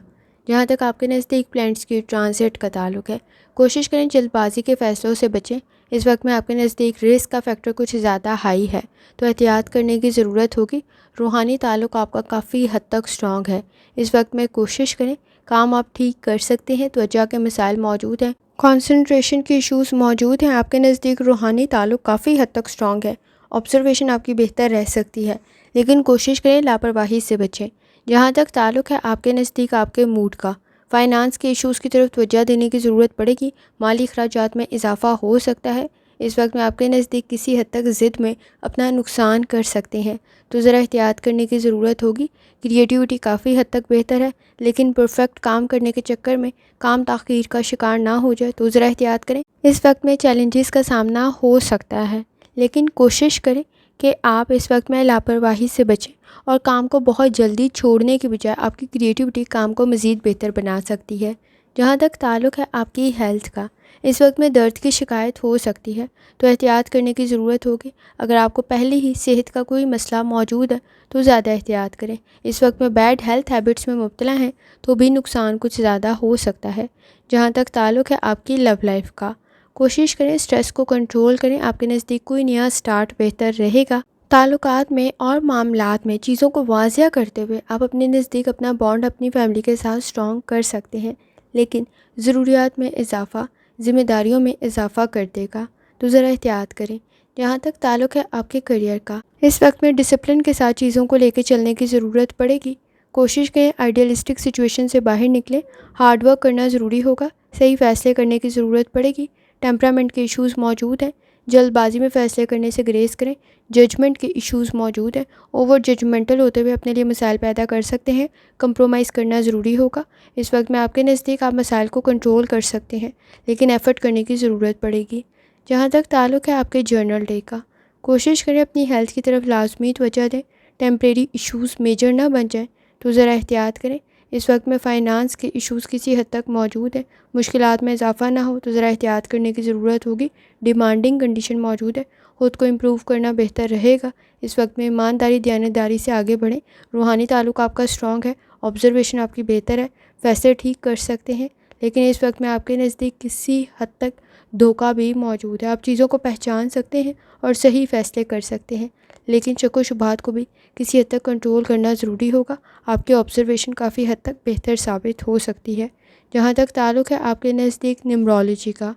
جہاں تک آپ کے نزدیک پلانٹس کی ٹرانزٹ کا تعلق ہے، کوشش کریں جلد بازی کے فیصلوں سے بچیں۔ اس وقت میں آپ کے نزدیک رسک کا فیکٹر کچھ زیادہ ہائی ہے، تو احتیاط کرنے کی ضرورت ہوگی۔ روحانی تعلق آپ کا کافی حد تک سٹرانگ ہے۔ اس وقت میں کوشش کریں کام آپ ٹھیک کر سکتے ہیں، توجہ کے مسائل موجود ہیں، کنسنٹریشن کی ایشوز موجود ہیں۔ آپ کے نزدیک روحانی تعلق کافی حد تک سٹرانگ ہے، آبزرویشن آپ کی بہتر رہ سکتی ہے، لیکن کوشش کریں لاپرواہی سے بچیں۔ جہاں تک تعلق ہے آپ کے نزدیک آپ کے موڈ کا، فائنانس کے ایشوز کی طرف توجہ دینے کی ضرورت پڑے گی۔ مالی اخراجات میں اضافہ ہو سکتا ہے۔ اس وقت میں آپ کے نزدیک کسی حد تک ضد میں اپنا نقصان کر سکتے ہیں، تو ذرا احتیاط کرنے کی ضرورت ہوگی۔ کریٹیوٹی کافی حد تک بہتر ہے، لیکن پرفیکٹ کام کرنے کے چکر میں کام تاخیر کا شکار نہ ہو جائے، تو ذرا احتیاط کریں۔ اس وقت میں چیلنجز کا سامنا ہو سکتا ہے، لیکن کوشش کریں کہ آپ اس وقت میں لاپرواہی سے بچیں اور کام کو بہت جلدی چھوڑنے کی بجائے آپ کی کریٹیوٹی کام کو مزید بہتر بنا سکتی ہے۔ جہاں تک تعلق ہے آپ کی ہیلتھ کا، اس وقت میں درد کی شکایت ہو سکتی ہے، تو احتیاط کرنے کی ضرورت ہوگی۔ اگر آپ کو پہلے ہی صحت کا کوئی مسئلہ موجود ہے تو زیادہ احتیاط کریں۔ اس وقت میں بیڈ ہیلتھ ہیبٹس میں مبتلا ہیں تو بھی نقصان کچھ زیادہ ہو سکتا ہے۔ جہاں تک تعلق ہے آپ کی لو لائف کا، کوشش کریں سٹریس کو کنٹرول کریں۔ آپ کے نزدیک کوئی نیا سٹارٹ بہتر رہے گا۔ تعلقات میں اور معاملات میں چیزوں کو واضح کرتے ہوئے آپ اپنے نزدیک اپنا بانڈ اپنی فیملی کے ساتھ سٹرانگ کر سکتے ہیں، لیکن ضروریات میں اضافہ ذمہ داریوں میں اضافہ کر دے گا، تو ذرا احتیاط کریں۔ جہاں تک تعلق ہے آپ کے کریئر کا، اس وقت میں ڈسپلن کے ساتھ چیزوں کو لے کے چلنے کی ضرورت پڑے گی۔ کوشش کریں آئیڈیلسٹک سچویشن سے باہر نکلیں۔ ہارڈ ورک کرنا ضروری ہوگا، صحیح فیصلے کرنے کی ضرورت پڑے گی۔ ٹیمپرامنٹ کے ایشوز موجود ہیں، جلد بازی میں فیصلے کرنے سے گریز کریں۔ ججمنٹ کے ایشوز موجود ہیں، اوور ججمنٹل ہوتے ہوئے اپنے لیے مسائل پیدا کر سکتے ہیں۔ کمپرومائز کرنا ضروری ہوگا۔ اس وقت میں آپ کے نزدیک آپ مسائل کو کنٹرول کر سکتے ہیں، لیکن ایفرٹ کرنے کی ضرورت پڑے گی۔ جہاں تک تعلق ہے آپ کے جرنل ڈے کا، کوشش کریں اپنی ہیلتھ کی طرف لازمی توجہ دیں۔ ٹیمپریری ایشوز میجر نہ بن جائیں، تو ذرا احتیاط کریں۔ اس وقت میں فائنانس کے ایشوز کسی حد تک موجود ہیں، مشکلات میں اضافہ نہ ہو تو ذرا احتیاط کرنے کی ضرورت ہوگی۔ ڈیمانڈنگ کنڈیشن موجود ہے، خود کو امپروو کرنا بہتر رہے گا۔ اس وقت میں ایمانداری دیانتداری سے آگے بڑھیں۔ روحانی تعلق آپ کا سٹرانگ ہے، آبزرویشن آپ کی بہتر ہے، فیصلے ٹھیک کر سکتے ہیں، لیکن اس وقت میں آپ کے نزدیک کسی حد تک دھوکہ بھی موجود ہے۔ آپ چیزوں کو پہچان سکتے ہیں اور صحیح فیصلے کر سکتے ہیں، لیکن شک و شبہات کو بھی کسی حد تک کنٹرول کرنا ضروری ہوگا۔ آپ کی آبزرویشن کافی حد تک بہتر ثابت ہو سکتی ہے۔ جہاں تک تعلق ہے آپ کے نزدیک نیومرولوجی کا،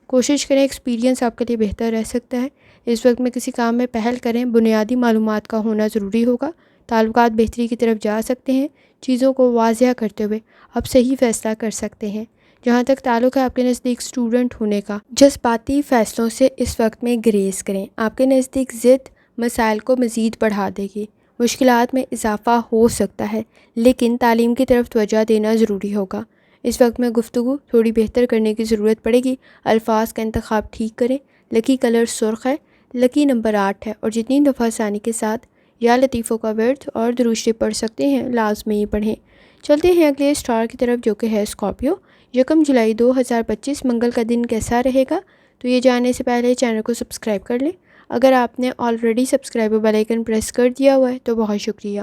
کوشش کریں ایکسپیرینس آپ کے لیے بہتر رہ سکتا ہے۔ اس وقت میں کسی کام میں پہل کریں، بنیادی معلومات کا ہونا ضروری ہوگا۔ تعلقات بہتری کی طرف جا سکتے ہیں، چیزوں کو واضح کرتے ہوئے آپ صحیح فیصلہ کر سکتے ہیں۔ جہاں تک تعلق ہے آپ کے نزدیک اسٹوڈنٹ ہونے کا، جذباتی فیصلوں سے اس وقت میں گریز کریں۔ آپ کے نزدیک ضد مسائل کو مزید بڑھا دے گی، مشکلات میں اضافہ ہو سکتا ہے، لیکن تعلیم کی طرف توجہ دینا ضروری ہوگا۔ اس وقت میں گفتگو تھوڑی بہتر کرنے کی ضرورت پڑے گی۔ الفاظ کا انتخاب ٹھیک کریں۔ لکی کلر سرخ ہے، لکی نمبر 8 ہے، اور جتنی دفعہ آسانی کے ساتھ یا لطیفوں کا ورد اور درود شریف پڑھ سکتے ہیں لازمی پڑھیں۔ چلتے ہیں اگلے اسٹار کی طرف جو کہ ہے اسکارپیو۔ یکم جولائی 2025 منگل کا دن کیسا رہے گا؟ تو یہ جاننے سے پہلے چینل کو سبسکرائب کر لیں۔ اگر آپ نے already subscribe bell icon press کر دیا ہوا ہے تو بہت شکریہ۔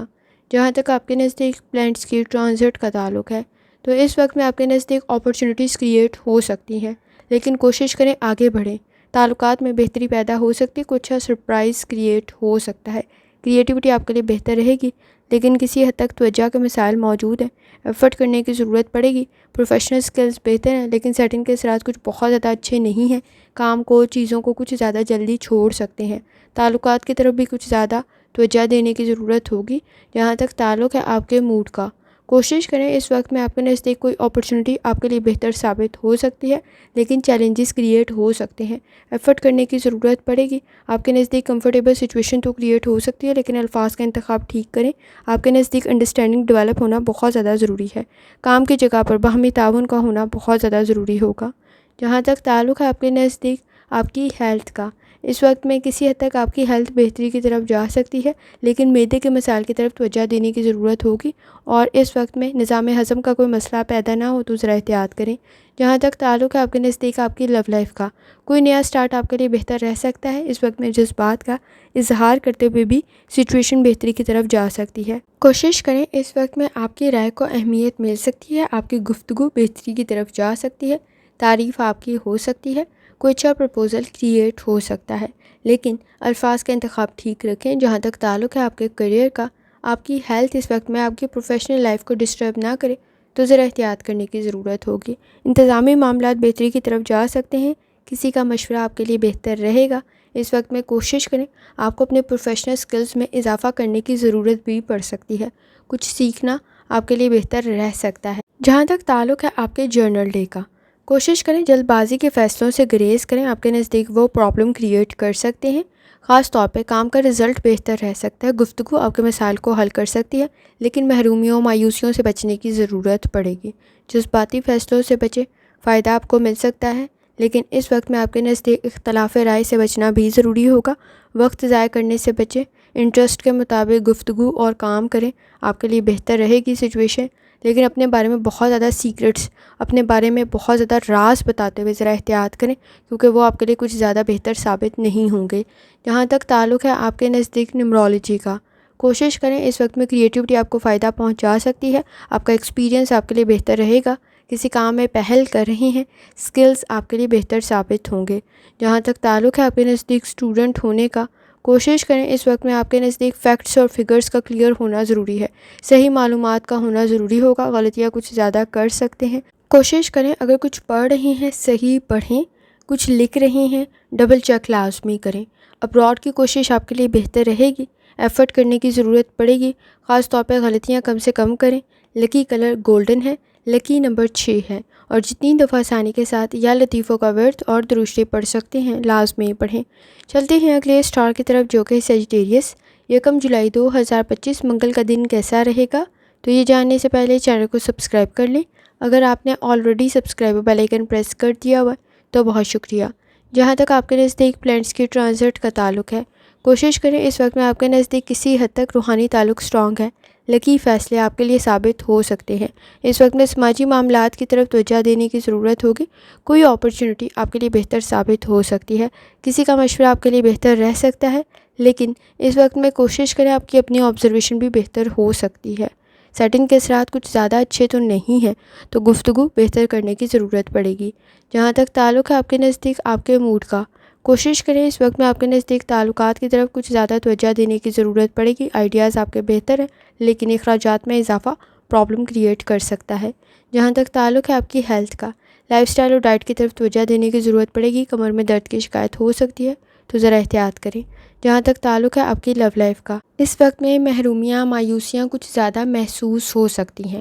جہاں تک آپ کے نزدیک پلانٹس کی ٹرانزٹ کا تعلق ہے تو اس وقت میں آپ کے نزدیک اپرچونیٹیز کریٹ ہو سکتی ہیں، لیکن کوشش کریں آگے بڑھیں۔ تعلقات میں بہتری پیدا ہو سکتی ہے، کچھ سرپرائز کریٹ ہو سکتا ہے۔ کریٹیوٹی آپ کے لیے بہتر رہے گی، لیکن کسی حد تک توجہ کے مسائل موجود ہیں، ایفرٹ کرنے کی ضرورت پڑے گی۔ پروفیشنل سکلز بہتر ہیں، لیکن سیٹنگ کے اثرات کچھ بہت زیادہ اچھے نہیں ہیں۔ کام کو، چیزوں کو کچھ زیادہ جلدی چھوڑ سکتے ہیں۔ تعلقات کی طرف بھی کچھ زیادہ توجہ دینے کی ضرورت ہوگی۔ جہاں تک تعلق ہے آپ کے موڈ کا، کوشش کریں اس وقت میں آپ کے نزدیک کوئی اپرچونیٹی آپ کے لیے بہتر ثابت ہو سکتی ہے، لیکن چیلنجز کریٹ ہو سکتے ہیں۔ ایفرٹ کرنے کی ضرورت پڑے گی۔ آپ کے نزدیک کمفرٹیبل سچویشن تو کریٹ ہو سکتی ہے، لیکن الفاظ کا انتخاب ٹھیک کریں۔ آپ کے نزدیک انڈرسٹینڈنگ ڈیولپ ہونا بہت زیادہ ضروری ہے۔ کام کی جگہ پر باہمی تعاون کا ہونا بہت زیادہ ضروری ہوگا۔ جہاں تک تعلق ہے آپ کے نزدیک آپ کی ہیلتھ کا، اس وقت میں کسی حد تک آپ کی ہیلتھ بہتری کی طرف جا سکتی ہے، لیکن معدے کے مسائل کی طرف توجہ دینے کی ضرورت ہوگی، اور اس وقت میں نظام ہضم کا کوئی مسئلہ پیدا نہ ہو تو ذرا احتیاط کریں۔ جہاں تک تعلق ہے آپ کے نزدیک آپ کی لو لائف کا، کوئی نیا سٹارٹ آپ کے لیے بہتر رہ سکتا ہے۔ اس وقت میں جذبات کا اظہار کرتے ہوئے بھی سچویشن بہتری کی طرف جا سکتی ہے۔ کوشش کریں اس وقت میں آپ کی رائے کو اہمیت مل سکتی ہے، آپ کی گفتگو بہتری کی طرف جا سکتی ہے، تعریف آپ کی ہو سکتی ہے، کوئی اچھا پرپوزل کریٹ ہو سکتا ہے، لیکن الفاظ کا انتخاب ٹھیک رکھیں۔ جہاں تک تعلق ہے آپ کے کیریئر کا، آپ کی ہیلتھ اس وقت میں آپ کی پروفیشنل لائف کو ڈسٹرب نہ کرے تو ذرا احتیاط کرنے کی ضرورت ہوگی۔ انتظامی معاملات بہتری کی طرف جا سکتے ہیں، کسی کا مشورہ آپ کے لیے بہتر رہے گا۔ اس وقت میں کوشش کریں، آپ کو اپنے پروفیشنل سکلز میں اضافہ کرنے کی ضرورت بھی پڑ سکتی ہے، کچھ سیکھنا آپ کے لیے بہتر رہ سکتا ہے۔ جہاں تک تعلق ہے آپ کے جرنل ڈے کا، کوشش کریں جلد بازی کے فیصلوں سے گریز کریں، آپ کے نزدیک وہ پرابلم کریٹ کر سکتے ہیں۔ خاص طور پہ کام کا رزلٹ بہتر رہ سکتا ہے، گفتگو آپ کے مسائل کو حل کر سکتی ہے، لیکن محرومیوں، مایوسیوں سے بچنے کی ضرورت پڑے گی۔ جذباتی فیصلوں سے بچیں، فائدہ آپ کو مل سکتا ہے، لیکن اس وقت میں آپ کے نزدیک اختلاف رائے سے بچنا بھی ضروری ہوگا۔ وقت ضائع کرنے سے بچیں، انٹرسٹ کے مطابق گفتگو اور کام کریں، آپ کے لیے بہتر رہے گی سچویشن، لیکن اپنے بارے میں بہت زیادہ سیکرٹس، اپنے بارے میں بہت زیادہ راز بتاتے ہوئے ذرا احتیاط کریں، کیونکہ وہ آپ کے لیے کچھ زیادہ بہتر ثابت نہیں ہوں گے۔ جہاں تک تعلق ہے آپ کے نزدیک نیمرولوجی کا، کوشش کریں اس وقت میں کریٹیوٹی آپ کو فائدہ پہنچا سکتی ہے، آپ کا ایکسپیرینس آپ کے لیے بہتر رہے گا، کسی کام میں پہل کر رہے ہیں، سکلز آپ کے لیے بہتر ثابت ہوں گے۔ جہاں تک تعلق ہے آپ کے نزدیک اسٹوڈنٹ ہونے کا، کوشش کریں اس وقت میں آپ کے نزدیک فیکٹس اور فگرز کا کلیئر ہونا ضروری ہے، صحیح معلومات کا ہونا ضروری ہوگا، غلطیاں کچھ زیادہ کر سکتے ہیں۔ کوشش کریں اگر کچھ پڑھ رہے ہیں صحیح پڑھیں، کچھ لکھ رہے ہیں ڈبل چیک لازمی کریں۔ ابراڈ کی کوشش آپ کے لیے بہتر رہے گی، ایفرٹ کرنے کی ضرورت پڑے گی، خاص طور پہ غلطیاں کم سے کم کریں۔ لکی کلر گولڈن ہے، لکی نمبر 6 ہے، اور جتنی دفعہ آسانی کے ساتھ یا لطیفوں کا ورد اور درشتے پڑھ سکتے ہیں لازمی پڑھیں۔ چلتے ہیں اگلے اسٹار کی طرف جو کہ سیجیٹیریس۔ یکم جولائی 2025 منگل کا دن کیسا رہے گا؟ تو یہ جاننے سے پہلے چینل کو سبسکرائب کر لیں۔ اگر آپ نے already subscribe bell icon press کر دیا ہوا تو بہت شکریہ۔ جہاں تک آپ کے نزدیک پلانٹس کی ٹرانزٹ کا تعلق ہے، کوشش کریں اس وقت میں آپ کے نزدیک کسی حد تک روحانی تعلق سٹرانگ ہے، لکی فیصلے آپ کے لیے ثابت ہو سکتے ہیں۔ اس وقت میں سماجی معاملات کی طرف توجہ دینے کی ضرورت ہوگی، کوئی اپرچونیٹی آپ کے لیے بہتر ثابت ہو سکتی ہے، کسی کا مشورہ آپ کے لیے بہتر رہ سکتا ہے، لیکن اس وقت میں کوشش کریں آپ کی اپنی آبزرویشن بھی بہتر ہو سکتی ہے۔ سیٹنگ کے اثرات کچھ زیادہ اچھے تو نہیں ہیں، تو گفتگو بہتر کرنے کی ضرورت پڑے گی۔ جہاں تک تعلق ہے آپ کے نزدیک آپ کے موڈ کا، کوشش کریں اس وقت میں آپ کے نزدیک تعلقات کی طرف کچھ زیادہ توجہ دینے کی ضرورت پڑے گی۔ آئیڈیاز آپ کے بہتر ہیں، لیکن اخراجات میں اضافہ پرابلم کریٹ کر سکتا ہے۔ جہاں تک تعلق ہے آپ کی ہیلتھ کا، لائف سٹائل اور ڈائٹ کی طرف توجہ دینے کی ضرورت پڑے گی، کمر میں درد کی شکایت ہو سکتی ہے تو ذرا احتیاط کریں۔ جہاں تک تعلق ہے آپ کی لو لائف کا، اس وقت میں محرومیاں، مایوسیاں کچھ زیادہ محسوس ہو سکتی ہیں،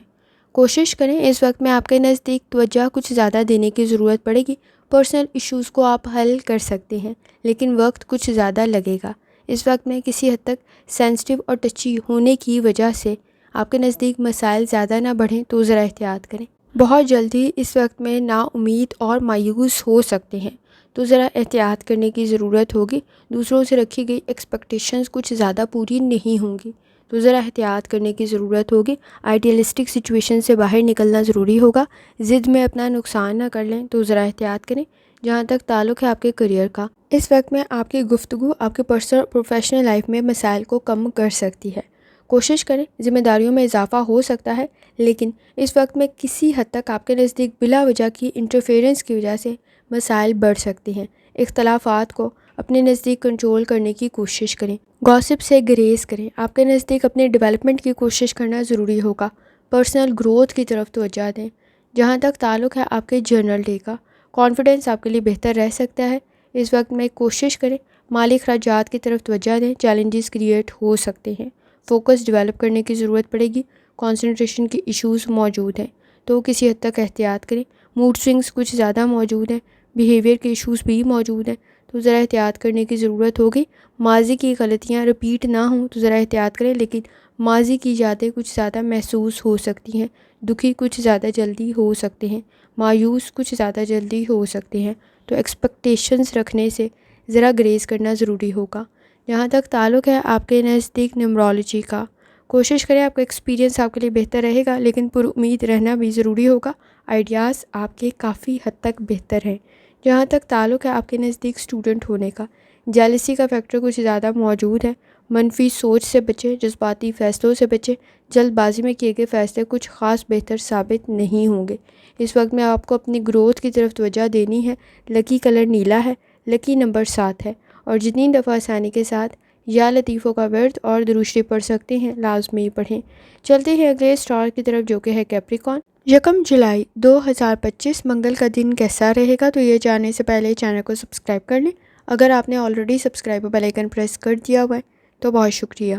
کوشش کریں اس وقت میں آپ کے نزدیک توجہ کچھ زیادہ دینے کی ضرورت پڑے گی۔ پرسنل ایشوز کو آپ حل کر سکتے ہیں، لیکن وقت کچھ زیادہ لگے گا۔ اس وقت میں کسی حد تک سینسٹیو اور ٹچی ہونے کی وجہ سے آپ کے نزدیک مسائل زیادہ نہ بڑھیں تو ذرا احتیاط کریں۔ بہت جلدی اس وقت میں نا امید اور مایوس ہو سکتے ہیں، تو ذرا احتیاط کرنے کی ضرورت ہوگی۔ دوسروں سے رکھی گئی ایکسپیکٹیشنز کچھ زیادہ پوری نہیں ہوں گی، تو ذرا احتیاط کرنے کی ضرورت ہوگی۔ آئیڈیلسٹک سچویشن سے باہر نکلنا ضروری ہوگا۔ ضد میں اپنا نقصان نہ کر لیں تو ذرا احتیاط کریں۔ جہاں تک تعلق ہے آپ کے کریئر کا، اس وقت میں آپ کی گفتگو آپ کے پرسنل پروفیشنل لائف میں مسائل کو کم کر سکتی ہے۔ کوشش کریں، ذمہ داریوں میں اضافہ ہو سکتا ہے، لیکن اس وقت میں کسی حد تک آپ کے نزدیک بلا وجہ کی انٹرفیئرنس کی وجہ سے مسائل بڑھ سکتے ہیں۔ اختلافات کو اپنے نزدیک کنٹرول کرنے کی کوشش کریں۔ گوسپ سے گریز کریں۔ آپ کے نزدیک اپنے ڈیولپمنٹ کی کوشش کرنا ضروری ہوگا۔ پرسنل گروتھ کی طرف توجہ دیں۔ جہاں تک تعلق ہے آپ کے جرنل ڈے کا، کانفیڈنس آپ کے لیے بہتر رہ سکتا ہے۔ اس وقت میں کوشش کریں مالی اخراجات کی طرف توجہ دیں۔ چیلنجز کریٹ ہو سکتے ہیں، فوکس ڈیولپ کرنے کی ضرورت پڑے گی۔ کنسنٹریشن کی ایشوز موجود ہیں تو کسی حد تک احتیاط کریں۔ موڈ سوئنگز کچھ زیادہ موجود ہیں، بیہیویئر کے ایشوز بھی موجود ہیں تو ذرا احتیاط کرنے کی ضرورت ہوگی۔ ماضی کی غلطیاں رپیٹ نہ ہوں تو ذرا احتیاط کریں، لیکن ماضی کی یادیں کچھ زیادہ محسوس ہو سکتی ہیں۔ دکھی کچھ زیادہ جلدی ہو سکتے ہیں، مایوس کچھ زیادہ جلدی ہو سکتے ہیں تو ایکسپیکٹیشنز رکھنے سے ذرا گریز کرنا ضروری ہوگا۔ جہاں تک تعلق ہے آپ کے نزدیک نیومرولوجی کا، کوشش کریں آپ کا ایکسپیرینس آپ کے لیے بہتر رہے گا، لیکن پر امید رہنا بھی ضروری ہوگا۔ آئیڈیاز آپ کے کافی حد تک بہتر ہیں۔ جہاں تک تعلق ہے آپ کے نزدیک اسٹوڈنٹ ہونے کا، جیلسی کا فیکٹر کچھ زیادہ موجود ہے۔ منفی سوچ سے بچیں، جذباتی فیصلوں سے بچیں۔ جلد بازی میں کیے گئے فیصلے کچھ خاص بہتر ثابت نہیں ہوں گے۔ اس وقت میں آپ کو اپنی گروتھ کی طرف توجہ دینی ہے۔ لکی کلر نیلا ہے، لکی نمبر 7 ہے، اور جتنی دفعہ آسانی کے ساتھ یا لطیفوں کا ورد اور درود شریف پڑھ سکتے ہیں لازمی پڑھیں۔ چلتے ہیں اگلے اسٹار کی طرف جو کہ ہے کیپریکون۔ 1 جولائی 2025 منگل کا دن کیسا رہے گا؟ تو یہ جاننے سے پہلے چینل کو سبسکرائب کر لیں۔ اگر آپ نے already subscribe bell icon press کر دیا ہوا ہے تو بہت شکریہ۔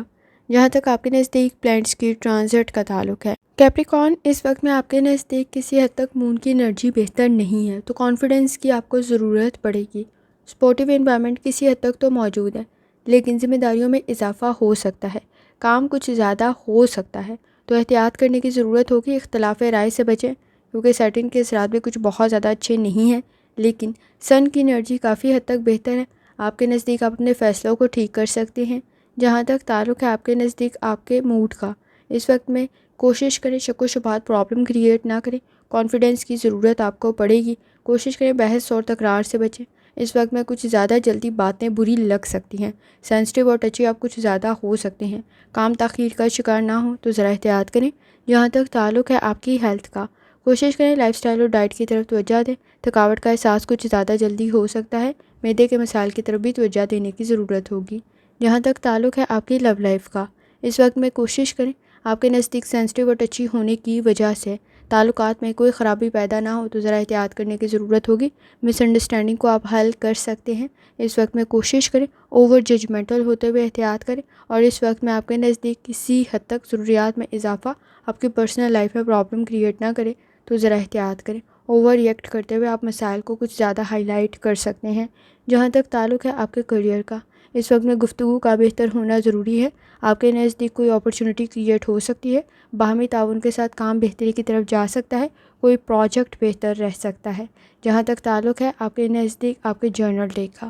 جہاں تک آپ کے نزدیک پلانٹس کی ٹرانزٹ کا تعلق ہے، کیپریکون اس وقت میں آپ کے نزدیک کسی حد تک مون کی انرجی بہتر نہیں ہے تو کانفیڈنس کی آپ کو ضرورت پڑے گی۔ سپورٹیو انوائرمنٹ کسی حد تک تو موجود ہے، لیکن ذمہ داریوں میں اضافہ ہو سکتا ہے، کام کچھ زیادہ ہو سکتا ہے تو احتیاط کرنے کی ضرورت ہوگی۔ اختلاف رائے سے بچیں کیونکہ سیٹن کے اثرات بھی کچھ بہت زیادہ اچھے نہیں ہیں، لیکن سن کی انرجی کافی حد تک بہتر ہے۔ آپ کے نزدیک آپ اپنے فیصلوں کو ٹھیک کر سکتے ہیں۔ جہاں تک تعلق ہے آپ کے نزدیک آپ کے موڈ کا، اس وقت میں کوشش کریں شک و شبہات پرابلم کریٹ نہ کریں۔ کانفیڈنس کی ضرورت آپ کو پڑے گی۔ کوشش کریں بحث اور تکرار سے بچیں۔ اس وقت میں کچھ زیادہ جلدی باتیں بری لگ سکتی ہیں۔ سینسٹیو اور ٹچی آپ کچھ زیادہ ہو سکتے ہیں۔ کام تاخیر کا شکار نہ ہوں تو ذرا احتیاط کریں۔ جہاں تک تعلق ہے آپ کی ہیلتھ کا، کوشش کریں لائف سٹائل اور ڈائٹ کی طرف توجہ دیں۔ تھکاوٹ کا احساس کچھ زیادہ جلدی ہو سکتا ہے۔ معدے کے مسائل کی طرف بھی توجہ دینے کی ضرورت ہوگی۔ جہاں تک تعلق ہے آپ کی لو لائف کا، اس وقت میں کوشش کریں آپ کے نزدیک سینسٹیو اور ٹچی ہونے کی وجہ سے تعلقات میں کوئی خرابی پیدا نہ ہو تو ذرا احتیاط کرنے کی ضرورت ہوگی۔ مس انڈرسٹینڈنگ کو آپ حل کر سکتے ہیں۔ اس وقت میں کوشش کریں اوور ججمنٹل ہوتے ہوئے احتیاط کریں، اور اس وقت میں آپ کے نزدیک کسی حد تک ضروریات میں اضافہ آپ کی پرسنل لائف میں پرابلم کریٹ نہ کرے تو ذرا احتیاط کریں۔ اوور ریئیکٹ کرتے ہوئے آپ مسائل کو کچھ زیادہ ہائی لائٹ کر سکتے ہیں۔ جہاں تک تعلق ہے آپ کے کریئر کا، اس وقت میں گفتگو کا بہتر ہونا ضروری ہے۔ آپ کے نزدیک کوئی اپرچونٹی کریٹ ہو سکتی ہے، باہمی تعاون کے ساتھ کام بہتری کی طرف جا سکتا ہے، کوئی پروجیکٹ بہتر رہ سکتا ہے۔ جہاں تک تعلق ہے آپ کے نزدیک آپ کے جرنل ڈے کا،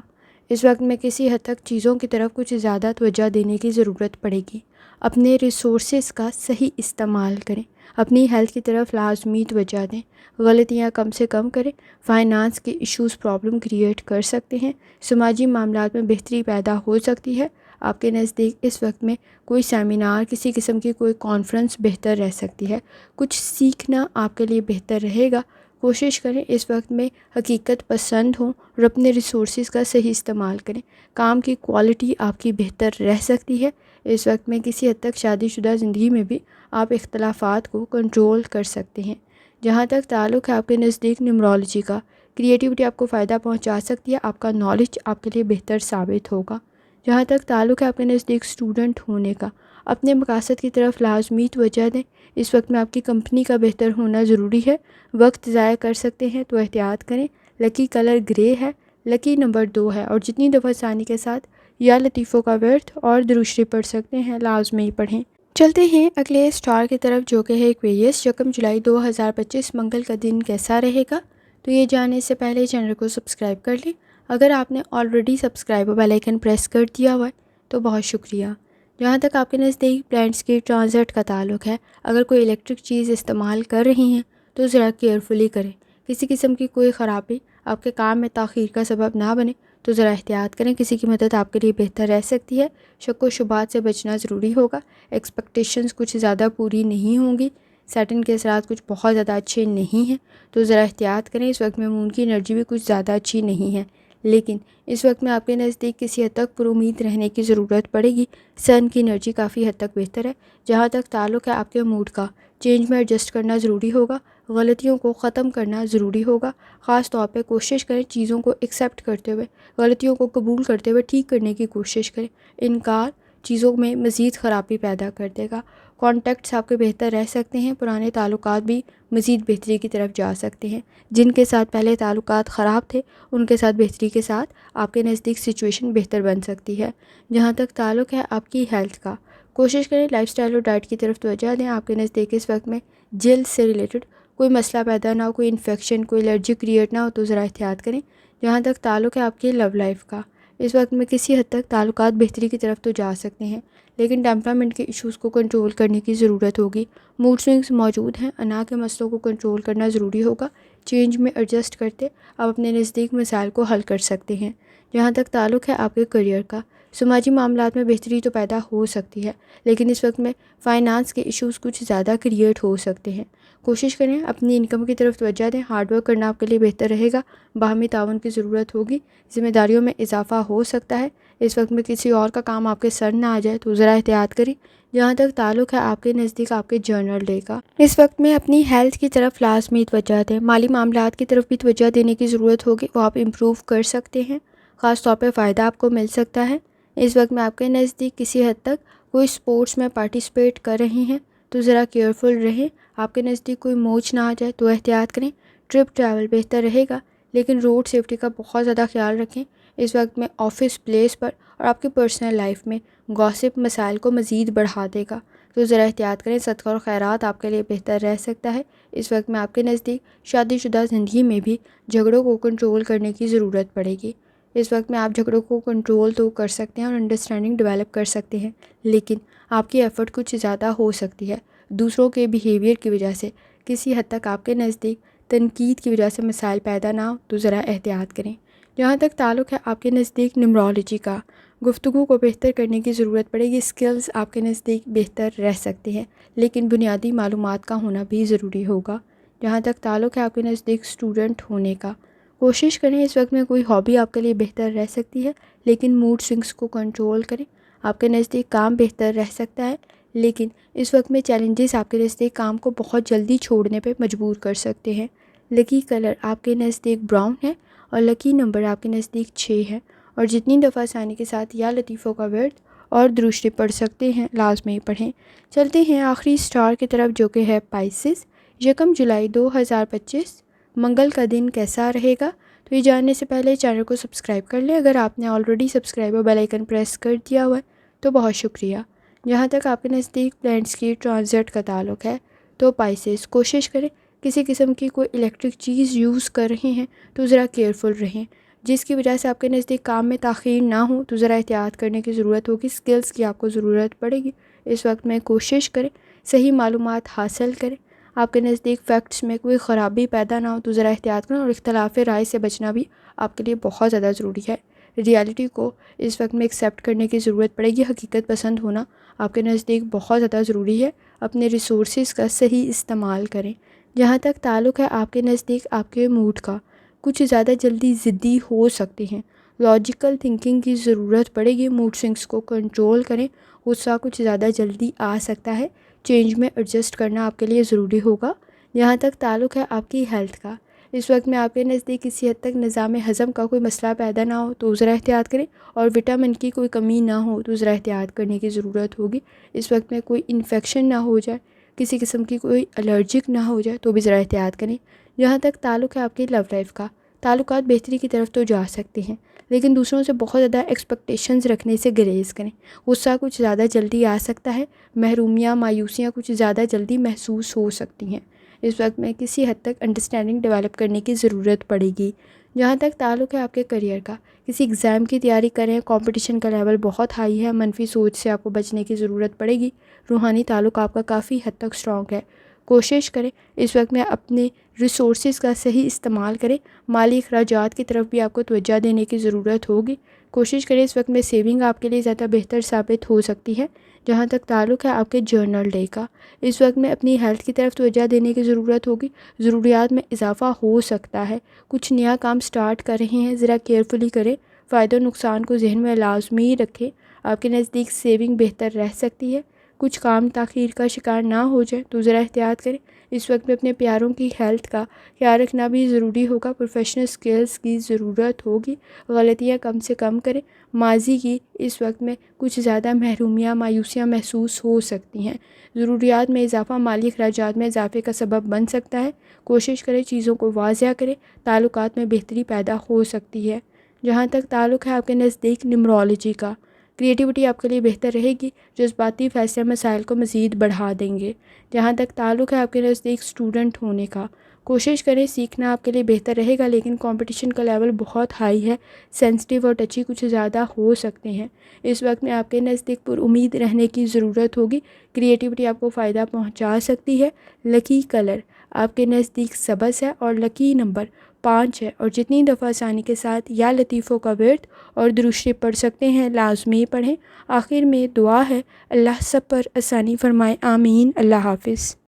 اس وقت میں کسی حد تک چیزوں کی طرف کچھ زیادہ توجہ دینے کی ضرورت پڑے گی۔ اپنے ریسورسز کا صحیح استعمال کریں۔ اپنی ہیلتھ کی طرف لازمی توجہ دیں۔ غلطیاں کم سے کم کریں۔ فائنانس کے ایشوز پرابلم کریٹ کر سکتے ہیں۔ سماجی معاملات میں بہتری پیدا ہو سکتی ہے۔ آپ کے نزدیک اس وقت میں کوئی سیمینار، کسی قسم کی کوئی کانفرنس بہتر رہ سکتی ہے۔ کچھ سیکھنا آپ کے لیے بہتر رہے گا۔ کوشش کریں اس وقت میں حقیقت پسند ہوں اور اپنے ریسورسز کا صحیح استعمال کریں۔ کام کی کوالٹی آپ کی بہتر رہ سکتی ہے۔ اس وقت میں کسی حد تک شادی شدہ زندگی میں بھی آپ اختلافات کو کنٹرول کر سکتے ہیں۔ جہاں تک تعلق ہے آپ کے نزدیک نیومرولوجی کا، کریٹیوٹی آپ کو فائدہ پہنچا سکتی ہے۔ آپ کا نالج آپ کے لیے بہتر ثابت ہوگا۔ جہاں تک تعلق ہے آپ کے نزدیک اسٹوڈنٹ ہونے کا، اپنے مقاصد کی طرف لازمی توجہ دیں۔ اس وقت میں آپ کی کمپنی کا بہتر ہونا ضروری ہے۔ وقت ضائع کر سکتے ہیں تو احتیاط کریں۔ لکی کلر گرے ہے، لکی نمبر 2 ہے، اور جتنی دفعہ آسانی کے ساتھ یا لطیفوں کا ورد اور درود شریف پڑھ سکتے ہیں لازمی پڑھیں۔ چلتے ہیں اگلے اسٹار کی طرف جو کہ ہے ایکویریس۔ 1 جولائی 2025 منگل کا دن کیسا رہے گا؟ تو یہ جاننے سے پہلے چینل کو سبسکرائب کر لیں۔ اگر آپ نے already subscribe bell icon press کر دیا ہوا ہے تو بہت شکریہ۔ جہاں تک آپ کے نزدیک پلانٹس کی ٹرانزٹ کا تعلق ہے، اگر کوئی الیکٹرک چیز استعمال کر رہی ہیں تو ذرا کیئرفلی کریں۔ کسی قسم کی کوئی خرابی آپ کے کام میں تاخیر کا سبب نہ بنے تو ذرا احتیاط کریں۔ کسی کی مدد آپ کے لیے بہتر رہ سکتی ہے۔ شک و شبہات سے بچنا ضروری ہوگا۔ ایکسپیکٹیشنز کچھ زیادہ پوری نہیں ہوں گی۔ سیٹرن کے اثرات کچھ بہت زیادہ اچھے نہیں ہیں تو ذرا احتیاط کریں۔ اس وقت میں مون کی انرجی بھی کچھ زیادہ اچھی نہیں ہے، لیکن اس وقت میں آپ کے نزدیک کسی حد تک پر امید رہنے کی ضرورت پڑے گی۔ سن کی انرجی کافی حد تک بہتر ہے۔ جہاں تک تعلق ہے آپ کے موڈ کا، چینج میں ایڈجسٹ کرنا ضروری ہوگا۔ غلطیوں کو ختم کرنا ضروری ہوگا۔ خاص طور پہ کوشش کریں چیزوں کو ایکسیپٹ کرتے ہوئے، غلطیوں کو قبول کرتے ہوئے ٹھیک کرنے کی کوشش کریں۔ انکار چیزوں میں مزید خرابی پیدا کر دے گا۔ کانٹیکٹس آپ کے بہتر رہ سکتے ہیں۔ پرانے تعلقات بھی مزید بہتری کی طرف جا سکتے ہیں۔ جن کے ساتھ پہلے تعلقات خراب تھے ان کے ساتھ بہتری کے ساتھ آپ کے نزدیک سچویشن بہتر بن سکتی ہے۔ جہاں تک تعلق ہے آپ کی ہیلتھ کا، کوشش کریں لائف سٹائل اور ڈائٹ کی طرف توجہ دیں۔ آپ کے نزدیک اس وقت میں جلد سے ریلیٹڈ کوئی مسئلہ پیدا نہ ہو، کوئی انفیکشن، کوئی الرجی کریٹ نہ ہو تو ذرا احتیاط کریں۔ جہاں تک تعلق ہے آپ کی لو لائف کا، اس وقت میں کسی حد تک تعلقات بہتری کی طرف تو جا سکتے ہیں، لیکن ٹیمپرامنٹ کے ایشوز کو کنٹرول کرنے کی ضرورت ہوگی۔ موڈ سوئنگز موجود ہیں، انا کے مسئلوں کو کنٹرول کرنا ضروری ہوگا۔ چینج میں ایڈجسٹ کرتے آپ اپنے نزدیک مسائل کو حل کر سکتے ہیں۔ جہاں تک تعلق ہے آپ کے کریئر کا، سماجی معاملات میں بہتری تو پیدا ہو سکتی ہے، لیکن اس وقت میں فائنانس کے ایشوز کچھ زیادہ کریٹ ہو سکتے ہیں۔ کوشش کریں اپنی انکم کی طرف توجہ دیں۔ ہارڈ ورک کرنا آپ کے لیے بہتر رہے گا۔ باہمی تعاون کی ضرورت ہوگی۔ ذمہ داریوں میں اضافہ ہو سکتا ہے۔ اس وقت میں کسی اور کا کام آپ کے سر نہ آ جائے تو ذرا احتیاط کریں۔ جہاں تک تعلق ہے آپ کے نزدیک آپ کے جرنل ڈے کا، اس وقت میں اپنی ہیلتھ کی طرف لازمی توجہ دیں۔ مالی معاملات کی طرف بھی توجہ دینے کی ضرورت ہوگی، وہ آپ امپروو کر سکتے ہیں۔ خاص طور پہ فائدہ آپ کو مل سکتا ہے۔ اس وقت میں آپ کے نزدیک کسی حد تک کوئی سپورٹس میں پارٹیسپیٹ کر رہے ہیں تو ذرا کیئرفل رہیں۔ آپ کے نزدیک کوئی موچ نہ آ جائے تو احتیاط کریں۔ ٹرپ ٹریول بہتر رہے گا، لیکن روڈ سیفٹی کا بہت زیادہ خیال رکھیں۔ اس وقت میں آفس پلیس پر اور آپ کی پرسنل لائف میں گوسپ مسائل کو مزید بڑھا دے گا تو ذرا احتیاط کریں۔ صدقہ اور خیرات آپ کے لیے بہتر رہ سکتا ہے۔ اس وقت میں آپ کے نزدیک شادی شدہ زندگی میں بھی جھگڑوں کو کنٹرول کرنے کی ضرورت پڑے گی۔ اس وقت میں آپ جھگڑوں کو کنٹرول تو کر سکتے ہیں اور انڈرسٹینڈنگ ڈیولپ کر سکتے ہیں، لیکن آپ کی ایفرٹ کچھ زیادہ ہو سکتی ہے۔ دوسروں کے بیہیویئر کی وجہ سے کسی حد تک آپ کے نزدیک تنقید کی وجہ سے مسائل پیدا نہ ہو تو ذرا احتیاط کریں۔ جہاں تک تعلق ہے آپ کے نزدیک نیمرولوجی کا، گفتگو کو بہتر کرنے کی ضرورت پڑے گی۔ اسکلز آپ کے نزدیک بہتر رہ سکتے ہیں، لیکن بنیادی معلومات کا ہونا بھی ضروری ہوگا۔ جہاں تک تعلق ہے آپ کے نزدیک اسٹوڈنٹ ہونے کا، کوشش کریں اس وقت میں کوئی ہابی آپ کے لیے بہتر رہ سکتی ہے، لیکن موڈ سوئنگس کو کنٹرول کریں۔ آپ کے نزدیک کام بہتر رہ سکتا ہے، لیکن اس وقت میں چیلنجز آپ کے نزدیک کام کو بہت جلدی چھوڑنے پہ مجبور کر سکتے ہیں۔ لکی کلر آپ کے نزدیک براؤن ہے اور لکی نمبر آپ کے نزدیک 6 ہے، اور جتنی دفعہ ثانی کے ساتھ یا لطیفوں کا ورد اور درشتی پڑھ سکتے ہیں لازمی پڑھیں۔ چلتے ہیں آخری سٹار کی طرف جو کہ ہے پائسس۔ 1 جولائی 2025 منگل کا دن کیسا رہے گا؟ تو یہ جاننے سے پہلے چینل کو سبسکرائب کر لیں۔ اگر آپ نے آلریڈی سبسکرائب اور بیل آئیکن پریس کر دیا ہوا ہے تو بہت شکریہ۔ جہاں تک آپ کے نزدیک پلانٹس کی ٹرانزٹ کا تعلق ہے تو پائسس کوشش کریں کسی قسم کی کوئی الیکٹرک چیز یوز کر رہے ہیں تو ذرا کیئرفل رہیں، جس کی وجہ سے آپ کے نزدیک کام میں تاخیر نہ ہو تو ذرا احتیاط کرنے کی ضرورت ہوگی۔ سکلز کی آپ کو ضرورت پڑے گی۔ اس وقت میں کوشش کریں صحیح معلومات حاصل کریں۔ آپ کے نزدیک فیکٹس میں کوئی خرابی پیدا نہ ہو تو ذرا احتیاط کریں، اور اختلاف رائے سے بچنا بھی آپ کے لیے بہت زیادہ ضروری ہے۔ ریالٹی کو اس وقت میں ایکسیپٹ کرنے کی ضرورت پڑے گی۔ حقیقت پسند ہونا آپ کے نزدیک بہت زیادہ ضروری ہے۔ اپنے ریسورسز کا صحیح استعمال کریں۔ جہاں تک تعلق ہے آپ کے نزدیک آپ کے موڈ کا، کچھ زیادہ جلدی ضدی ہو سکتے ہیں، لاجیکل تھنکنگ کی ضرورت پڑے گی۔ موڈ سوئنگس کو کنٹرول کریں۔ غصہ کچھ زیادہ جلدی آ سکتا ہے، چینج میں ایڈجسٹ کرنا آپ کے لیے ضروری ہوگا۔ جہاں تک تعلق ہے آپ کی ہیلتھ کا، اس وقت میں آپ کے نزدیک کسی حد تک نظام ہضم کا کوئی مسئلہ پیدا نہ ہو تو ذرا احتیاط کریں، اور وٹامن کی کوئی کمی نہ ہو تو ذرا احتیاط کرنے کی ضرورت ہوگی۔ اس وقت میں کوئی انفیکشن نہ ہو جائے، کسی قسم کی کوئی الرجک نہ ہو جائے تو بھی ذرا احتیاط کریں۔ جہاں تک تعلق ہے آپ کی لو لائف کا، تعلقات بہتری کی طرف تو جا سکتے ہیں، لیکن دوسروں سے بہت زیادہ ایکسپیکٹیشنز رکھنے سے گریز کریں۔ غصہ کچھ زیادہ جلدی آ سکتا ہے، محرومیاں، مایوسیاں کچھ زیادہ جلدی محسوس ہو سکتی ہیں۔ اس وقت میں کسی حد تک انڈرسٹینڈنگ ڈیولپ کرنے کی ضرورت پڑے گی۔ جہاں تک تعلق ہے آپ کے کریئر کا، کسی ایگزام کی تیاری کریں، کمپٹیشن کا لیول بہت ہائی ہے، منفی سوچ سے آپ کو بچنے کی ضرورت پڑے گی۔ روحانی تعلق آپ کا کافی حد تک اسٹرانگ ہے۔ کوشش کریں اس وقت میں اپنے ریسورسز کا صحیح استعمال کریں۔ مالی اخراجات کی طرف بھی آپ کو توجہ دینے کی ضرورت ہوگی۔ کوشش کریں اس وقت میں سیونگ آپ کے لیے زیادہ بہتر ثابت ہو سکتی ہے۔ جہاں تک تعلق ہے آپ کے جرنل ڈے کا، اس وقت میں اپنی ہیلتھ کی طرف توجہ دینے کی ضرورت ہوگی۔ ضروریات میں اضافہ ہو سکتا ہے۔ کچھ نیا کام سٹارٹ کر رہے ہیں، ذرا کیئرفلی کریں۔ فائدہ و نقصان کو ذہن میں لازمی رکھیں۔ آپ کے نزدیک سیونگ بہتر رہ سکتی ہے۔ کچھ کام تاخیر کا شکار نہ ہو جائے تو ذرا احتیاط کریں۔ اس وقت میں اپنے پیاروں کی ہیلتھ کا خیال رکھنا بھی ضروری ہوگا۔ پروفیشنل سکلز کی ضرورت ہوگی۔ غلطیاں کم سے کم کریں۔ ماضی کی اس وقت میں کچھ زیادہ محرومیاں، مایوسیاں محسوس ہو سکتی ہیں۔ ضروریات میں اضافہ مالی اخراجات میں اضافے کا سبب بن سکتا ہے۔ کوشش کریں چیزوں کو واضح کریں، تعلقات میں بہتری پیدا ہو سکتی ہے۔ جہاں تک تعلق ہے آپ کے نزدیک نیومرولوجی کا، کریٹیوٹی آپ کے لیے بہتر رہے گی۔ جذباتی فیصلے مسائل کو مزید بڑھا دیں گے۔ جہاں تک تعلق ہے آپ کے نزدیک اسٹوڈنٹ ہونے کا، کوشش کریں سیکھنا آپ کے لیے بہتر رہے گا، لیکن کمپٹیشن کا لیول بہت ہائی ہے۔ سینسٹیو اور ٹچی کچھ زیادہ ہو سکتے ہیں۔ اس وقت میں آپ کے نزدیک پر امید رہنے کی ضرورت ہوگی۔ کریٹیوٹی آپ کو فائدہ پہنچا سکتی ہے۔ لکی کلر آپ کے نزدیک سبز ہے اور لکی نمبر 5 ہے، اور جتنی دفعہ آسانی کے ساتھ یا لطیفوں کا ورد اور درود شریف پڑھ سکتے ہیں لازمی پڑھیں۔ آخر میں دعا ہے، اللہ سب پر آسانی فرمائے، آمین۔ اللہ حافظ۔